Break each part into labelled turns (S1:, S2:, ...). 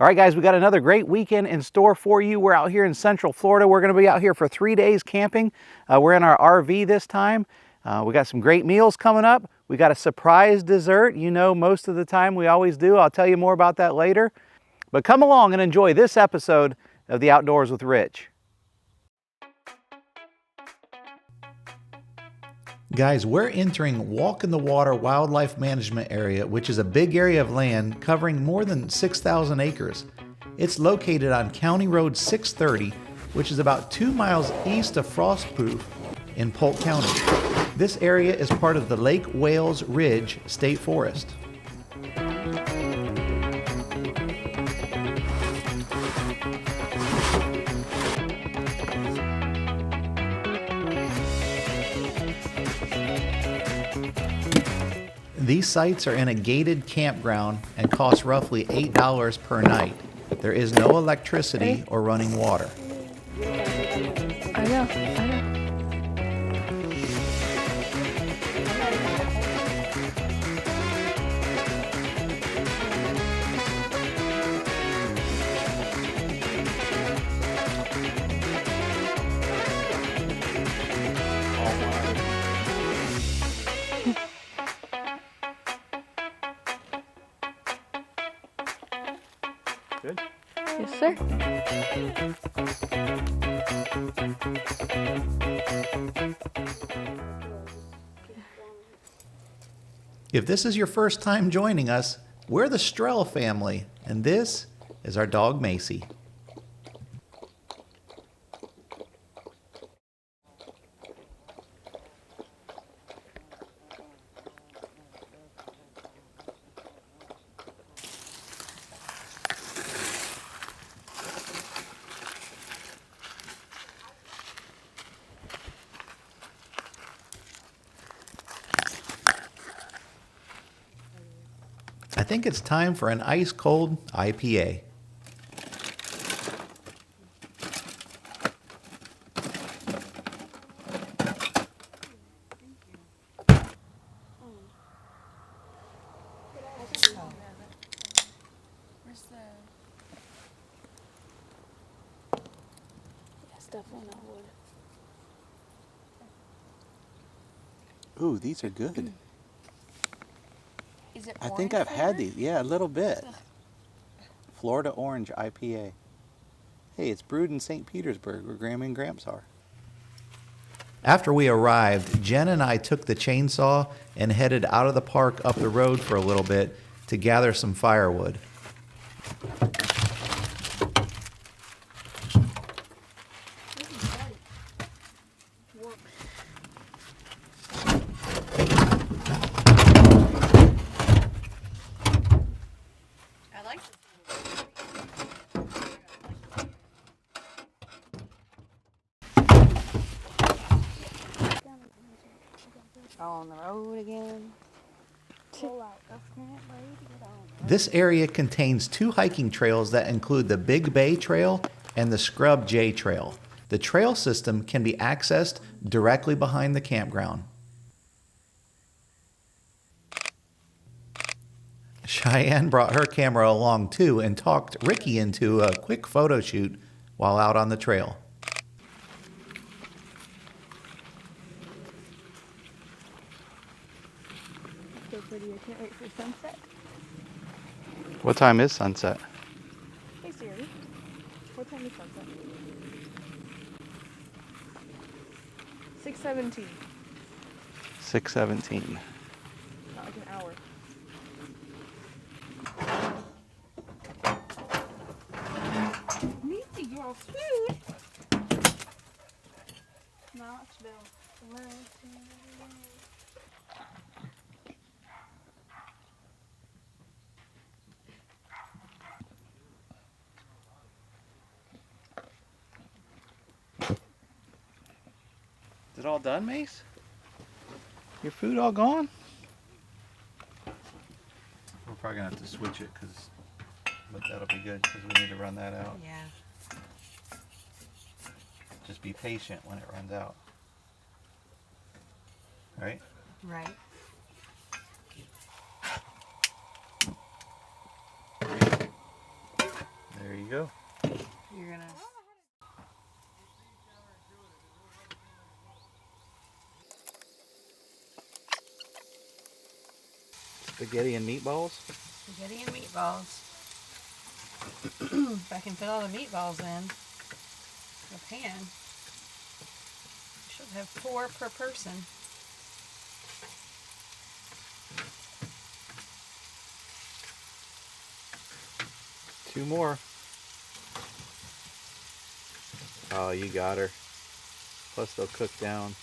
S1: All right, guys, we got another great weekend in store for you. We're out here in Central Florida. We're going to be out here for 3 days camping. We're in our RV this time. We got some great meals coming up. We got a surprise dessert. You know, most of the time we always do. I'll tell you more about that later. But come along and enjoy this episode of The Outdoors with Rich. Guys, we're entering Walk in the Water Wildlife Management Area, which is a big area of land covering more than 6,000 acres. It's located on County Road 630, which is about 2 miles east of Frostproof in Polk County. This area is part of the Lake Wales Ridge State Forest. These sites are in a gated campground and cost roughly $8 per night. There is no electricity or running water.
S2: I know.
S1: Good?
S2: Yes, sir.
S1: If this is your first time joining us, we're the Strell family, and this is our dog Macy. I think it's time for an ice-cold IPA.
S2: Where's the... That's definitely not wood.
S1: Ooh, these are good.
S2: Is it
S1: I think I've had these. Yeah, a little bit. Florida Orange IPA. Hey, it's brewed in St. Petersburg, where Grandma and Gramps are. After we arrived, Jen and I took the chainsaw and headed out of the park up the road for a little bit to gather some firewood.
S2: On the road again.
S1: This area contains 2 hiking trails that include the Big Bay Trail and the Scrub J Trail. The trail system can be accessed directly behind the campground. Cheyenne brought her camera along too and talked Ricky into a quick photo shoot while out on the trail.
S2: So pretty, I can't wait for sunset.
S1: What time is sunset?
S2: Hey Siri, what time is sunset? 6:17.
S1: 6:17.
S2: Not like an hour. Need to grow food. Knoxville.
S1: Is it all done, Mace? Your food all gone? We're probably gonna have to switch it, but that'll be good because we need to run that out.
S3: Yeah.
S1: Just be patient when it runs out. Right?
S3: Right.
S1: you go.
S3: You're gonna.
S1: Spaghetti and meatballs?
S3: Spaghetti and meatballs. If I can fit all the meatballs in the pan, should have 4 per person.
S1: Two more. Oh, you got her. Plus they'll cook down.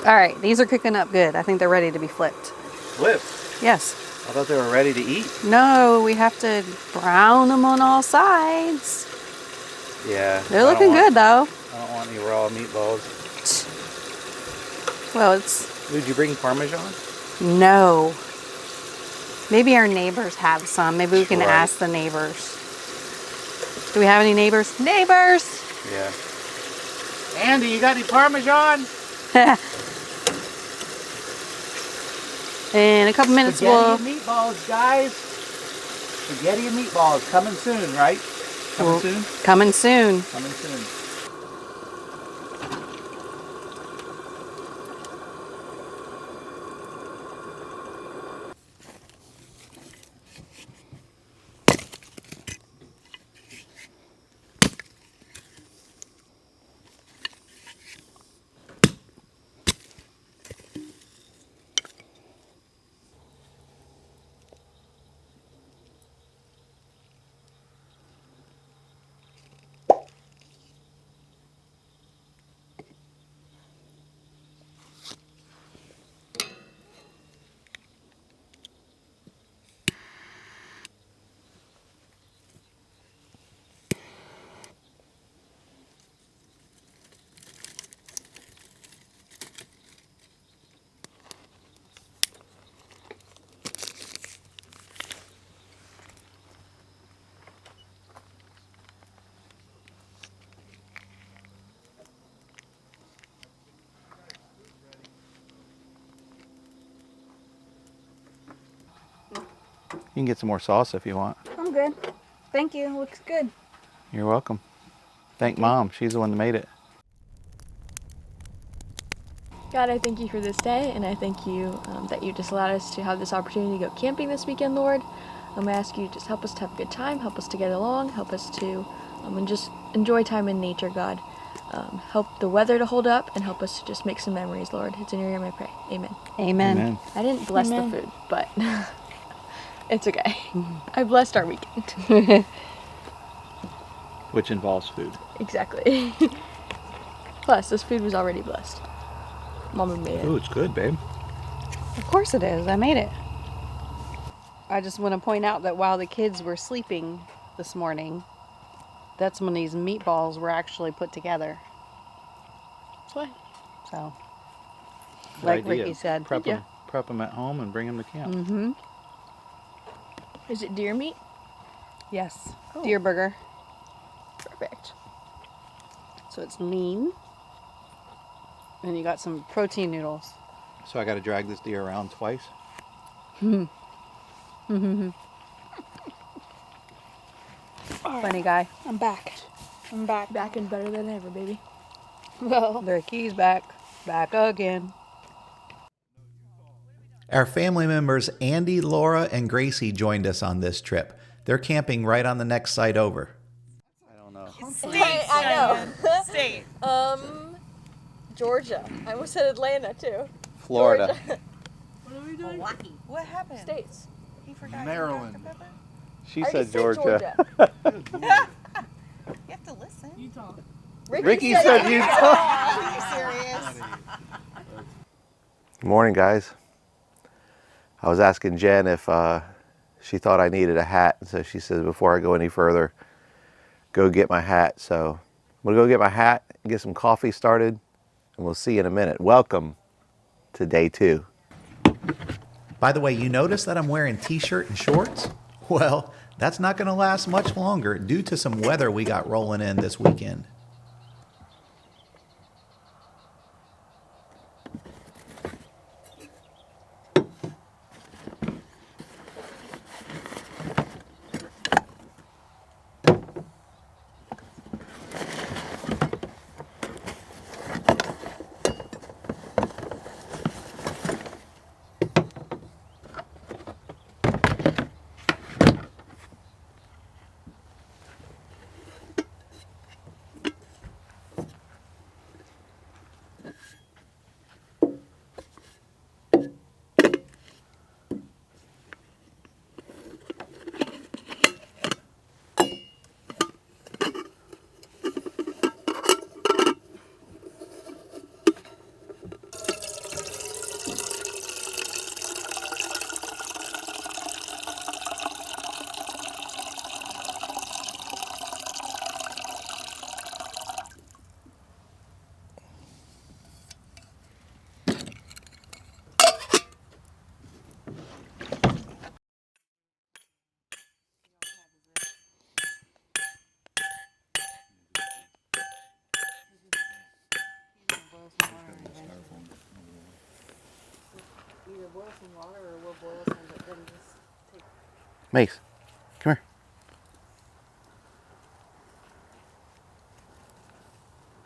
S3: All right, these are cooking up good. I think they're ready to be flipped.
S1: Flip.
S3: Yes.
S1: I thought they were ready to eat.
S3: No, we have to brown them on all sides.
S1: Yeah.
S3: They're looking good though.
S1: I don't want any raw meatballs.
S3: Well, it's
S1: Did you bring Parmesan?
S3: no. Maybe our neighbors have some. Maybe we can
S1: Right.
S3: ask the neighbors. Do we have any neighbors? Neighbors!
S1: Yeah. Andy, you got any Parmesan?
S3: In a couple minutes we'll
S1: meatballs, guys. Spaghetti and meatballs coming soon, right?
S3: Coming soon.
S1: Coming soon. You can get some more sauce if you want.
S2: I'm good. Thank you. Looks good.
S1: You're welcome. Thank Mom. She's the one that made it.
S2: God, I thank you for this day, and I thank you that you just allowed us to have this opportunity to go camping this weekend, Lord. I ask you to just help us to have a good time, help us to get along, help us to and just enjoy time in nature, God. Help the weather to hold up, and help us to just make some memories, Lord. It's in your name I pray. Amen.
S3: Amen.
S1: Amen.
S2: I didn't bless
S3: Amen.
S2: the food, but it's okay. I blessed our weekend.
S1: Which involves food.
S2: Exactly. Plus, this food was already blessed. Mama made it.
S1: Ooh, it's good, babe.
S3: Of course it is. I made it. I just want to point out that while the kids were sleeping this morning, that's when these meatballs were actually put together.
S2: What?
S3: So,
S1: Good
S3: like
S1: idea.
S3: Ricky said.
S1: Prep
S2: Yeah.
S1: them at home and bring them to camp.
S3: Mm-hmm.
S2: Is it deer meat?
S3: Yes.
S2: Oh.
S3: Deer burger.
S2: Perfect.
S3: So it's lean. And you got some protein noodles.
S1: So I got to drag this deer around twice.
S3: Funny guy.
S2: I'm back. I'm back. Back and better than ever, baby.
S3: Well, Ricky's back. Back again.
S1: Our family members Andy, Laura, and Gracie joined us on this trip. They're camping right on the next site over. I don't know.
S2: I know. State. Georgia. I almost said Atlanta too.
S1: Florida.
S2: Georgia.
S4: What are we doing? Hawaii. What happened?
S2: States.
S4: He forgot.
S5: Maryland.
S1: She
S2: I
S1: said
S2: already
S1: Georgia.
S4: You have to listen.
S5: Utah.
S1: Ricky said Utah.
S4: Are you serious?
S6: Good morning, guys. I was asking Jen if she thought I needed a hat, and so she said before I go any further, go get my hat. So I'm gonna go get my hat and get some coffee started, and we'll see you in a minute. Welcome to day 2.
S1: By the way, you notice that I'm wearing t-shirt and shorts? Well, that's not going to last much longer due to some weather we got rolling in this weekend.
S3: Either boil some water or we'll boil some, but then just take.
S6: Mace, come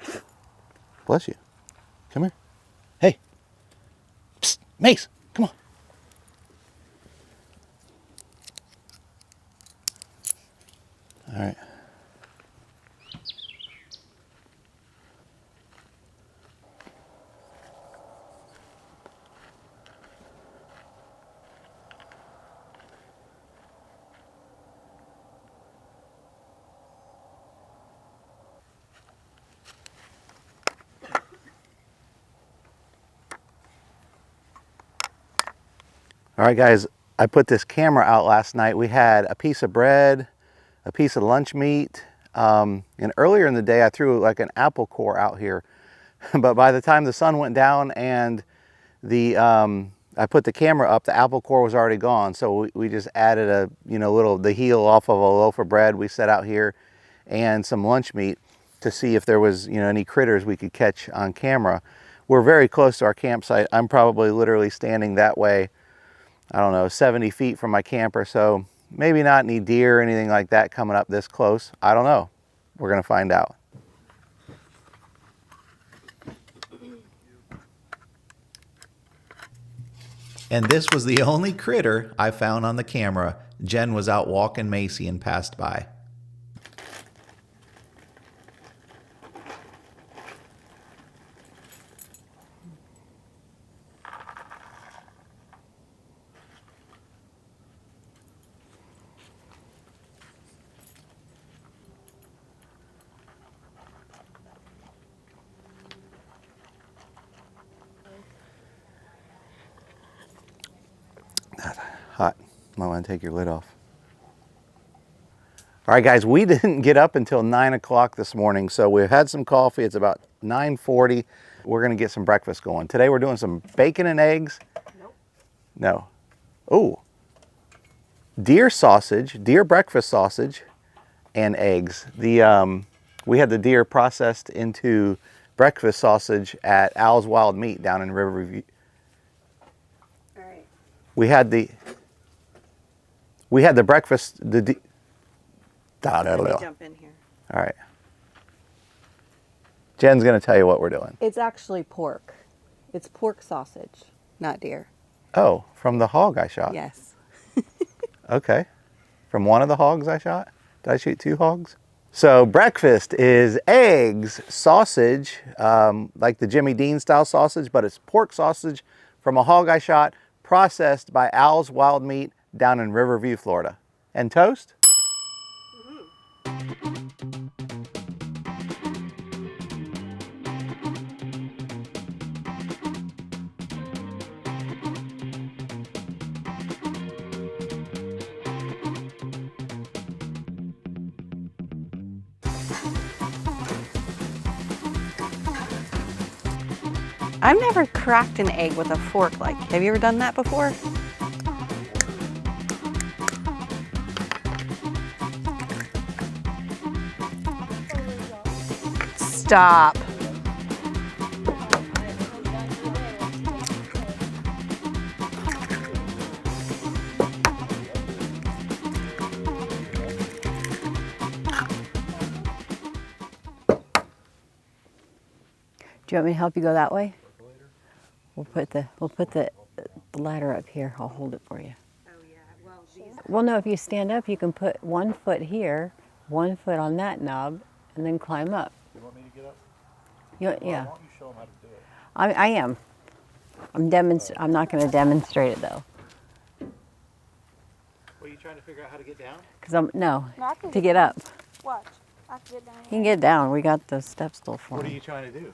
S6: here. Bless you. Come here. Hey. Psst, Mace, come on. All right. All right, guys, I put this camera out last night. We had a piece of bread, a piece of lunch meat, and earlier in the day I threw like an apple core out here. But by the time the sun went down and I put the camera up, the apple core was already gone. So we just added the heel off of a loaf of bread we set out here and some lunch meat to see if there was, any critters we could catch on camera. We're very close to our campsite. I'm probably literally standing that way, I don't know, 70 feet from my camper. So maybe not any deer or anything like that coming up this close. I don't know. We're gonna find out.
S1: And this was the only critter I found on the camera. Jen was out walking Macy and passed by.
S6: Hot. Might want to take your lid off. All right, guys, we didn't get up until 9 o'clock this morning, so we've had some coffee. It's about 9:40. We're going to get some breakfast going. Today we're doing some bacon and eggs.
S3: Nope.
S6: No. Oh, deer sausage, deer breakfast sausage, and eggs. We had the deer processed into breakfast sausage at Al's Wild Meat down in Riverview.
S3: All right.
S6: We had the breakfast.
S3: Let me jump in here.
S6: All right. Jen's going to tell you what we're doing.
S3: It's actually pork. It's pork sausage, not deer.
S6: Oh, from the hog I shot?
S3: Yes.
S6: Okay. From one of the hogs I shot? Did I shoot 2 hogs? So breakfast is eggs, sausage, like the Jimmy Dean style sausage, but it's pork sausage from a hog I shot, processed by Al's Wild Meat down in Riverview, Florida. And toast?
S3: I've never cracked an egg with a fork. Like, have you ever done that before? Stop. Do you want me to help you go that way? We'll put the ladder up here. I'll hold it for you.
S4: Oh yeah. Well, these.
S3: Well, no, if you stand up, you can put 1 foot here, 1 foot on that knob, and then climb up.
S6: You want me to get up?
S3: Yeah.
S6: Why don't you show them how to do it?
S3: I am. I'm not going to demonstrate it though,
S1: Were you trying to figure out how to get down?
S3: because I'm
S5: No, I can
S3: to get up.
S5: Watch. I can get down
S3: You can get down. We got the step stool for
S1: What are
S3: him.
S1: you trying to do?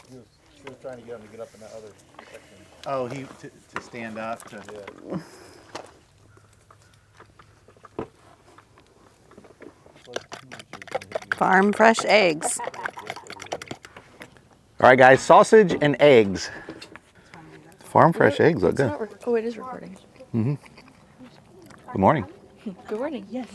S6: She was trying to get him to get up in that other section.
S1: Oh, to stand up.
S3: Farm fresh eggs.
S6: All right, guys, sausage and eggs. Farm fresh eggs look
S2: It's
S6: good.
S2: not oh, it is recording.
S6: Good morning.
S2: Good morning. Yes.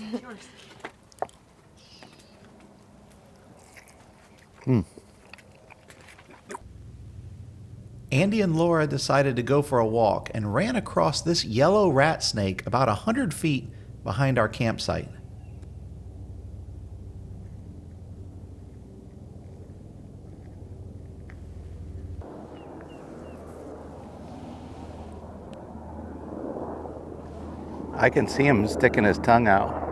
S1: Andy and Laura decided to go for a walk and ran across this yellow rat snake about 100 feet behind our campsite.
S6: I can see him sticking his tongue out.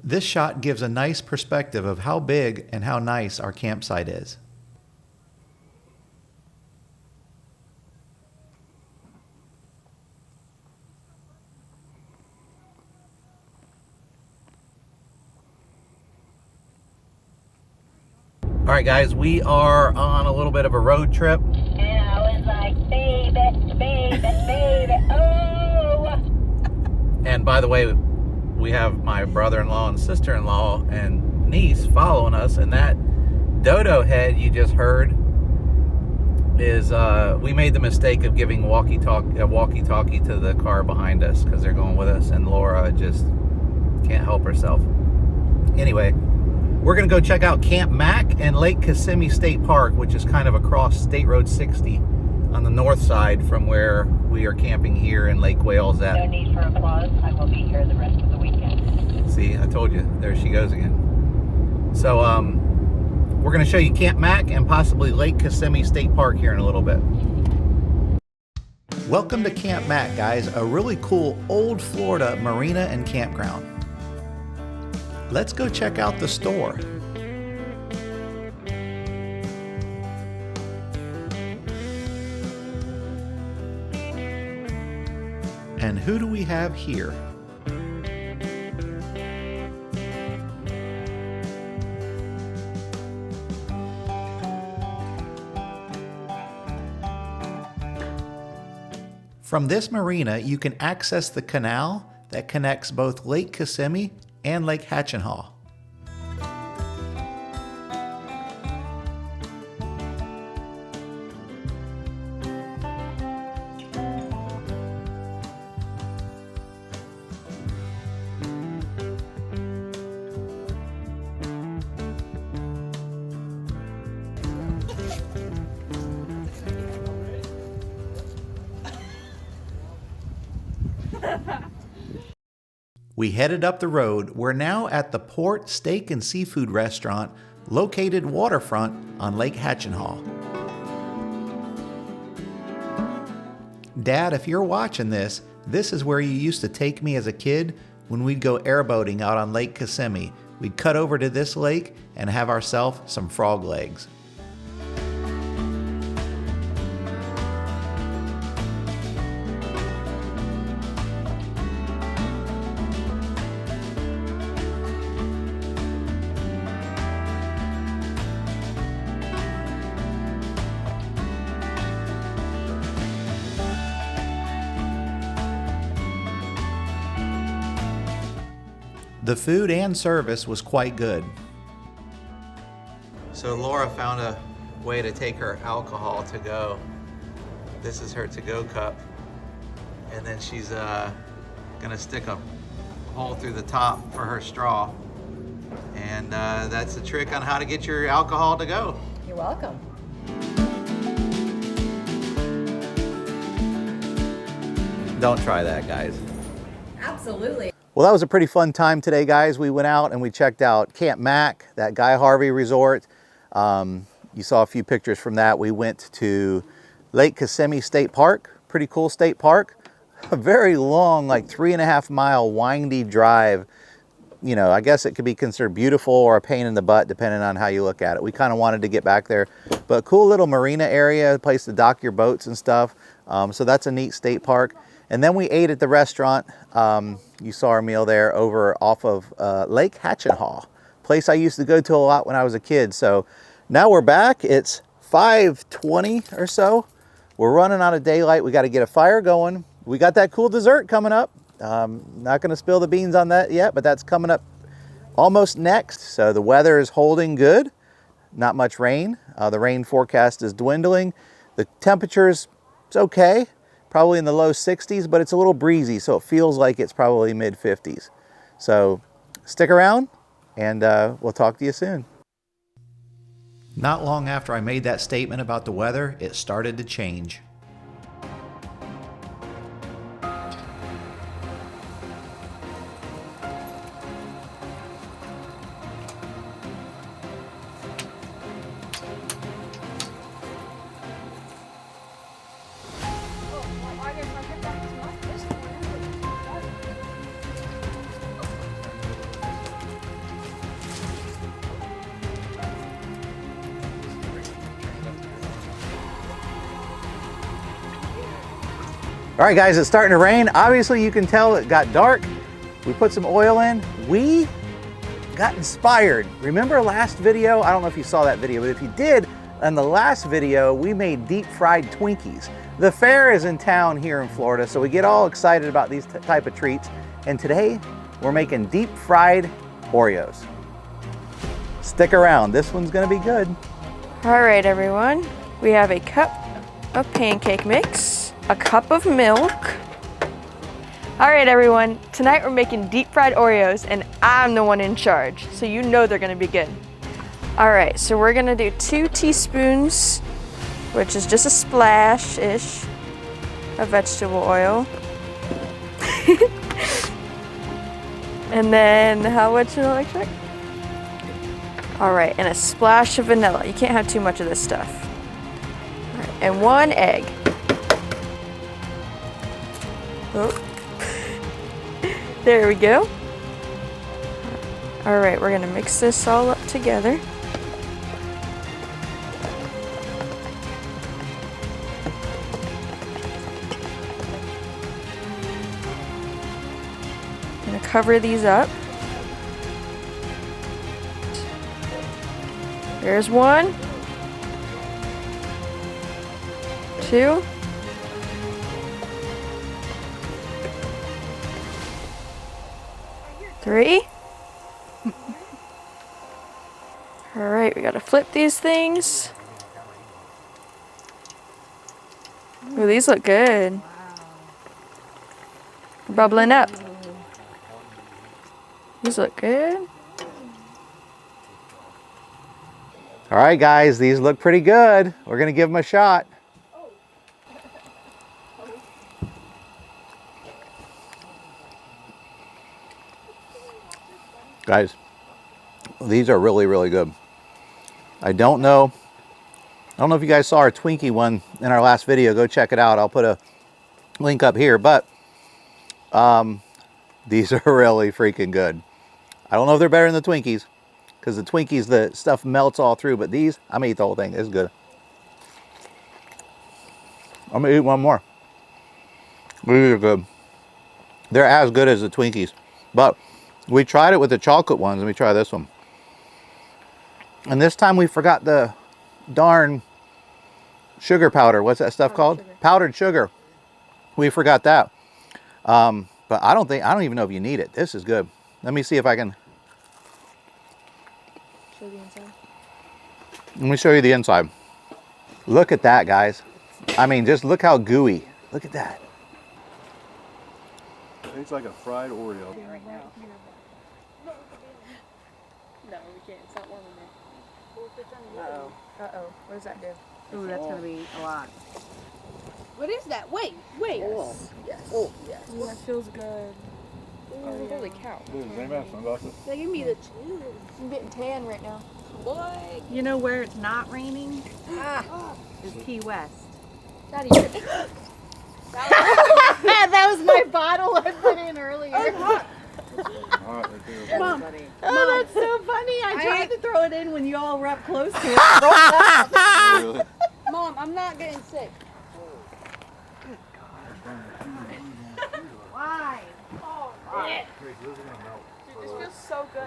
S1: This shot gives a nice perspective of how big and how nice our campsite is. All right, guys, we are on a little bit of a road trip.
S7: And I was like, baby, oh.
S1: And by the way, we have my brother-in-law and sister-in-law and niece following us, and that dodo head you just heard is we made the mistake of giving a walkie-talkie to the car behind us because they're going with us, and Laura just can't help herself. Anyway, we're gonna go check out Camp Mac and Lake Kissimmee State Park, which is kind of across State Road 60 on the north side from where we are camping here in Lake Wales
S7: No
S1: at.
S7: need for applause. I will be here the rest of the weekend.
S1: See, I told you, there she goes again. So we're gonna show you Camp Mac and possibly Lake Kissimmee State Park here in a little bit. Welcome to Camp Mac, guys, a really cool old Florida marina and campground. Let's go check out the store. And who do we have here? From this marina, you can access the canal that connects both Lake Kissimmee and Lake Hatchenhaw. We headed up the road. We're now at the Port Steak and Seafood Restaurant located waterfront on Lake Hatchenhaw. Dad, if you're watching this, this is where you used to take me as a kid when we'd go airboating out on Lake Kissimmee. We'd cut over to this lake and have ourselves some frog legs. The food and service was quite good. So Laura found a way to take her alcohol to go. This is her to-go cup. And then she's gonna stick a hole through the top for her straw. And that's the trick on how to get your alcohol to go.
S4: You're welcome.
S1: Don't try that, guys.
S4: Absolutely.
S6: Well, that was a pretty fun time today, guys. We went out and we checked out Camp Mac, that Guy Harvey resort. You saw a few pictures from that. We went to Lake Kissimmee State Park, pretty cool state park. A very long, like 3.5 mile windy drive. You know, I guess it could be considered beautiful or a pain in the butt, depending on how you look at it. We kind of wanted to get back there, but a cool little marina area, a place to dock your boats and stuff. So that's a neat state park. And then we ate at the restaurant. You saw our meal there over off of Lake Hatchenhaw, place I used to go to a lot when I was a kid. So now we're back. It's 5:20 or so. We're running out of daylight. We got to get a fire going. We got that cool dessert coming up. Not going to spill the beans on that yet, but that's coming up almost next. So the weather is holding good. Not much rain. The rain forecast is dwindling. The temperatures, it's okay. Probably in the low 60s, but it's a little breezy, so it feels like it's probably mid 50s. So stick around, and we'll talk to you soon.
S1: Not long after I made that statement about the weather, it started to change.
S6: All right, guys, it's starting to rain. Obviously, you can tell it got dark. We put some oil in. We got inspired. Remember last video? I don't know if you saw that video, but if you did, in the last video, we made deep fried Twinkies. The fair is in town here in Florida, so we get all excited about these type of treats. And today, we're making deep fried Oreos. Stick around, this one's gonna be good.
S2: All right, everyone. We have a cup of pancake mix, a cup of milk. All right, everyone. Tonight we're making deep fried Oreos, and I'm the one in charge, so you know they're gonna be good. All right, so we're gonna do 2 teaspoons, which is just a splash-ish of vegetable oil. And then how much electric? All right, and a splash of vanilla. You can't have too much of this stuff. All right, and 1 egg. Oh. There we go. All right, we're gonna mix this all up together. Gonna cover these up. There's 1, 2. 3. All right, we gotta flip these things. Ooh, these look good. Bubbling up. These look good.
S6: All right, guys, these look pretty good. We're gonna give them a shot. Guys, these are really, really good. I don't know if you guys saw our Twinkie one in our last video. Go check it out. I'll put a link up here, but these are really freaking good. I don't know if they're better than the Twinkies, because the Twinkies, the stuff melts all through, but these, I'm gonna eat the whole thing. It's good. I'm gonna eat one more. These are good. They're as good as the Twinkies, but we tried it with the chocolate ones. Let me try this one. And this time we forgot the darn sugar powder. What's that stuff called? Powdered sugar. We forgot that. But I don't even know if you need it. This is good. Let me see if I can.
S2: Show the inside.
S6: Let me show you the inside. Look at that, guys. I mean, just look how gooey. Look at that.
S8: It's like a fried Oreo.
S3: Right now. No, we can't. It's not warm in there. Uh-oh.
S2: Uh-oh. What does that do?
S3: Ooh, that's going to be a lot.
S5: What is that? Wait.
S2: Yes. Oh, yes.
S5: Ooh, that feels good.
S2: Oh, holy cow.
S8: Does anybody have sunglasses?
S5: They give me the chills.
S2: I'm getting tan right now.
S5: Boy.
S3: You know where it's not raining?
S2: Ah.
S3: Is Key West.
S2: Not even.
S3: That was my bottle I put in earlier.
S8: All right, right there.
S3: Mom,
S7: Funny.
S3: oh, that's so funny. I tried to throw it in when you all were up close to it.
S8: Really?
S5: Mom, I'm not getting sick.
S3: Why?
S2: Dude, this feels so good.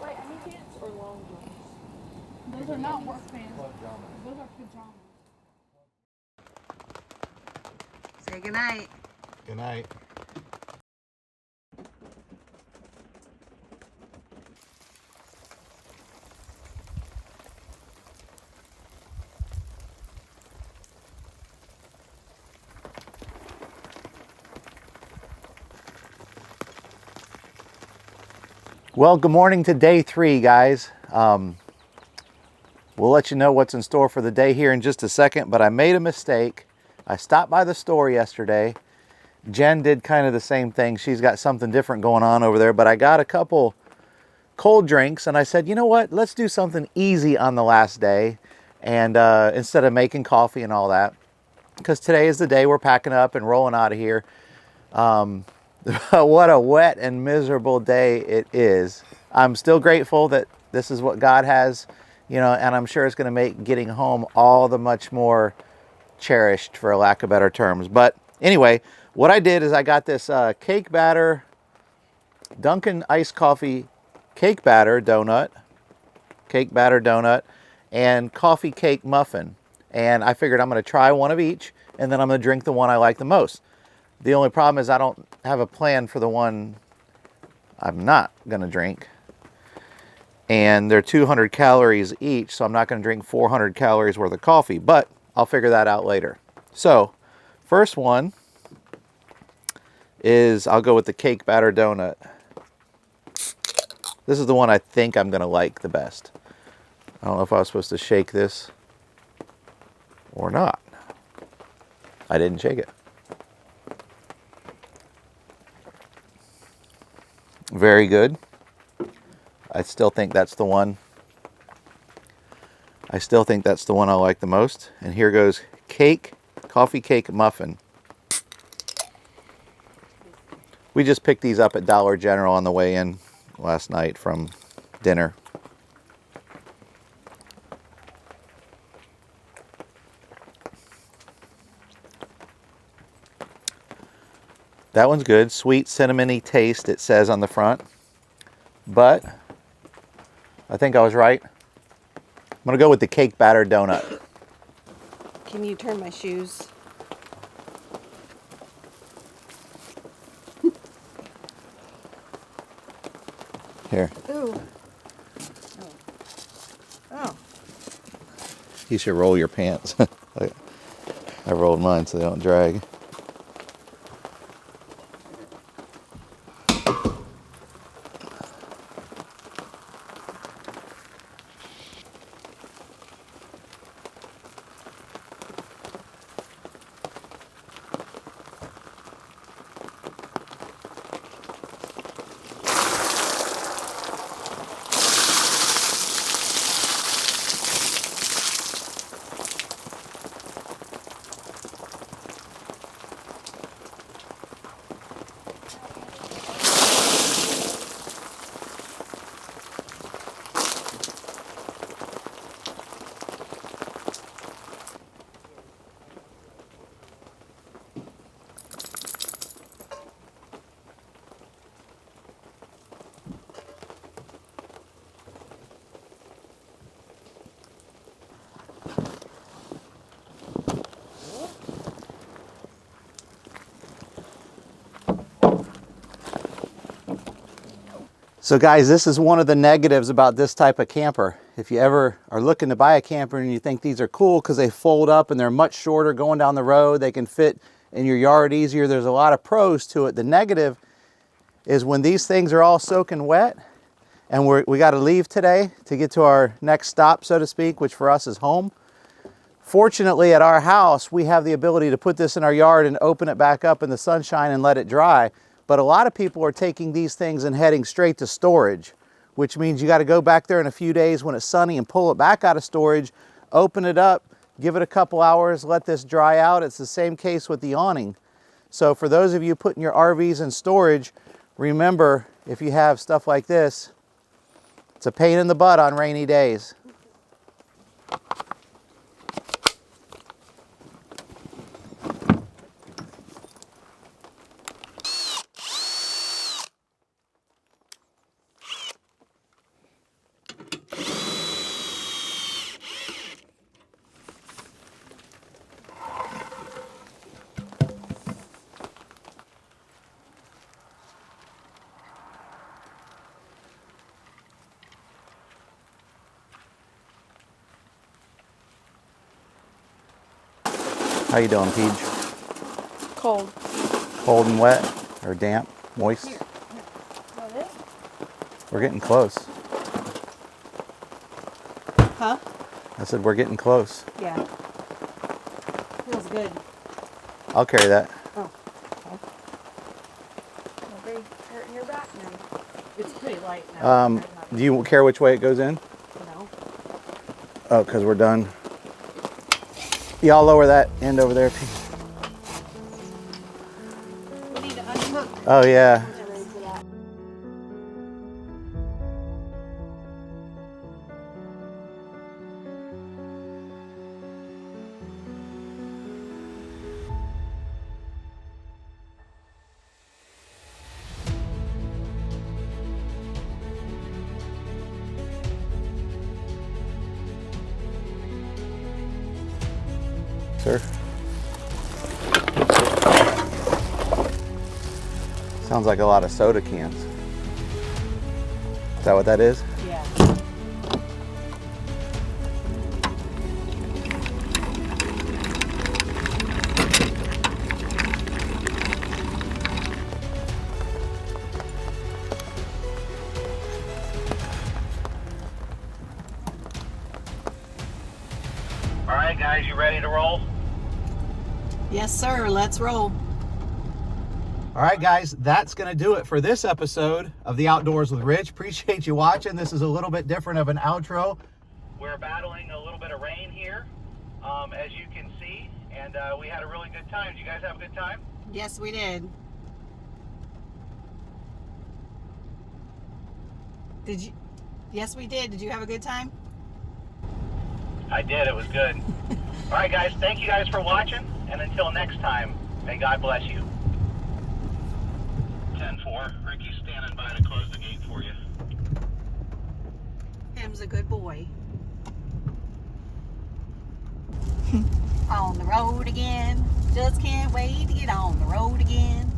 S2: Wait, I need pants or long johns?
S5: Those are not work pants. Those are pajamas.
S3: Say goodnight.
S6: Good night. Well, good morning to day 3, guys. We'll let you know what's in store for the day here in just a second, but I made a mistake. I stopped by the store yesterday. Jen did kind of the same thing. She's got something different going on over there, but I got a couple cold drinks and I said, you know what, let's do something easy on the last day, and instead of making coffee and all that, because today is the day we're packing up and rolling out of here. What a wet and miserable day it is. I'm still grateful that this is what God has, you know, and I'm sure it's going to make getting home all the much more cherished, for lack of better terms. But anyway, what I did is I got this cake batter, Dunkin' iced coffee cake batter donut, and coffee cake muffin. And I figured I'm going to try one of each, and then I'm going to drink the one I like the most. The only problem is I don't have a plan for the one I'm not going to drink. And they're 200 calories each, so I'm not going to drink 400 calories worth of coffee, but I'll figure that out later. So, first one is, I'll go with the cake batter donut. This is the one I think I'm going to like the best. I don't know if I was supposed to shake this or not. I didn't shake it. Very good. I still think that's the one. I still think that's the one I like the most. And here goes coffee cake muffin. We just picked these up at Dollar General on the way in last night from dinner. That one's good. Sweet, cinnamony taste, it says on the front. But I think I was right. I'm going to go with the cake batter donut.
S3: Can you turn my shoes?
S6: Here.
S2: Ooh.
S3: Oh.
S6: You should roll your pants. I rolled mine so they don't drag. So guys, this is one of the negatives about this type of camper. If you ever are looking to buy a camper and you think these are cool because they fold up and they're much shorter going down the road, they can fit in your yard easier, there's a lot of pros to it. The negative is when these things are all soaking wet and we got to leave today to get to our next stop, so to speak, which for us is home. Fortunately, at our house, we have the ability to put this in our yard and open it back up in the sunshine and let it dry. But a lot of people are taking these things and heading straight to storage, which means you got to go back there in a few days when it's sunny and pull it back out of storage, open it up, give it a couple hours, let this dry out. It's the same case with the awning. So for those of you putting your RVs in storage, remember, if you have stuff like this, it's a pain in the butt on rainy days. How you doing, Peach?
S2: Cold.
S6: Cold and wet, or damp, moist? We're getting close.
S3: Huh?
S6: I said we're getting close.
S3: Yeah. Feels good.
S6: I'll carry that.
S3: Oh,
S2: Nobody hurting your back now.
S3: it's pretty light now.
S6: Do you care which way it goes in?
S3: No.
S6: Oh, because we're done. Y'all lower that end over there, Pete.
S3: We need to unhook.
S6: Oh, yeah. Sir. Sounds like a lot of soda cans. Is that what that is?
S3: Yeah.
S6: All right, guys, you ready to roll?
S3: Yes, sir. Let's roll.
S6: All right, guys, that's going to do it for this episode of The Outdoors with Rich. Appreciate you watching. This is a little bit different of an outro. We're battling a little bit of rain here, as you can see, and we had a really good time. Did you guys have a good time?
S3: Yes, we did. Did you? Yes, we did. Did you have a good time?
S6: I did. It was good. All right, guys, thank you guys for watching, and until next time, may God bless you. 10-4. Ricky's standing by to close the gate for you.
S3: Him's a good boy. On the road again. Just can't wait to get on the road again.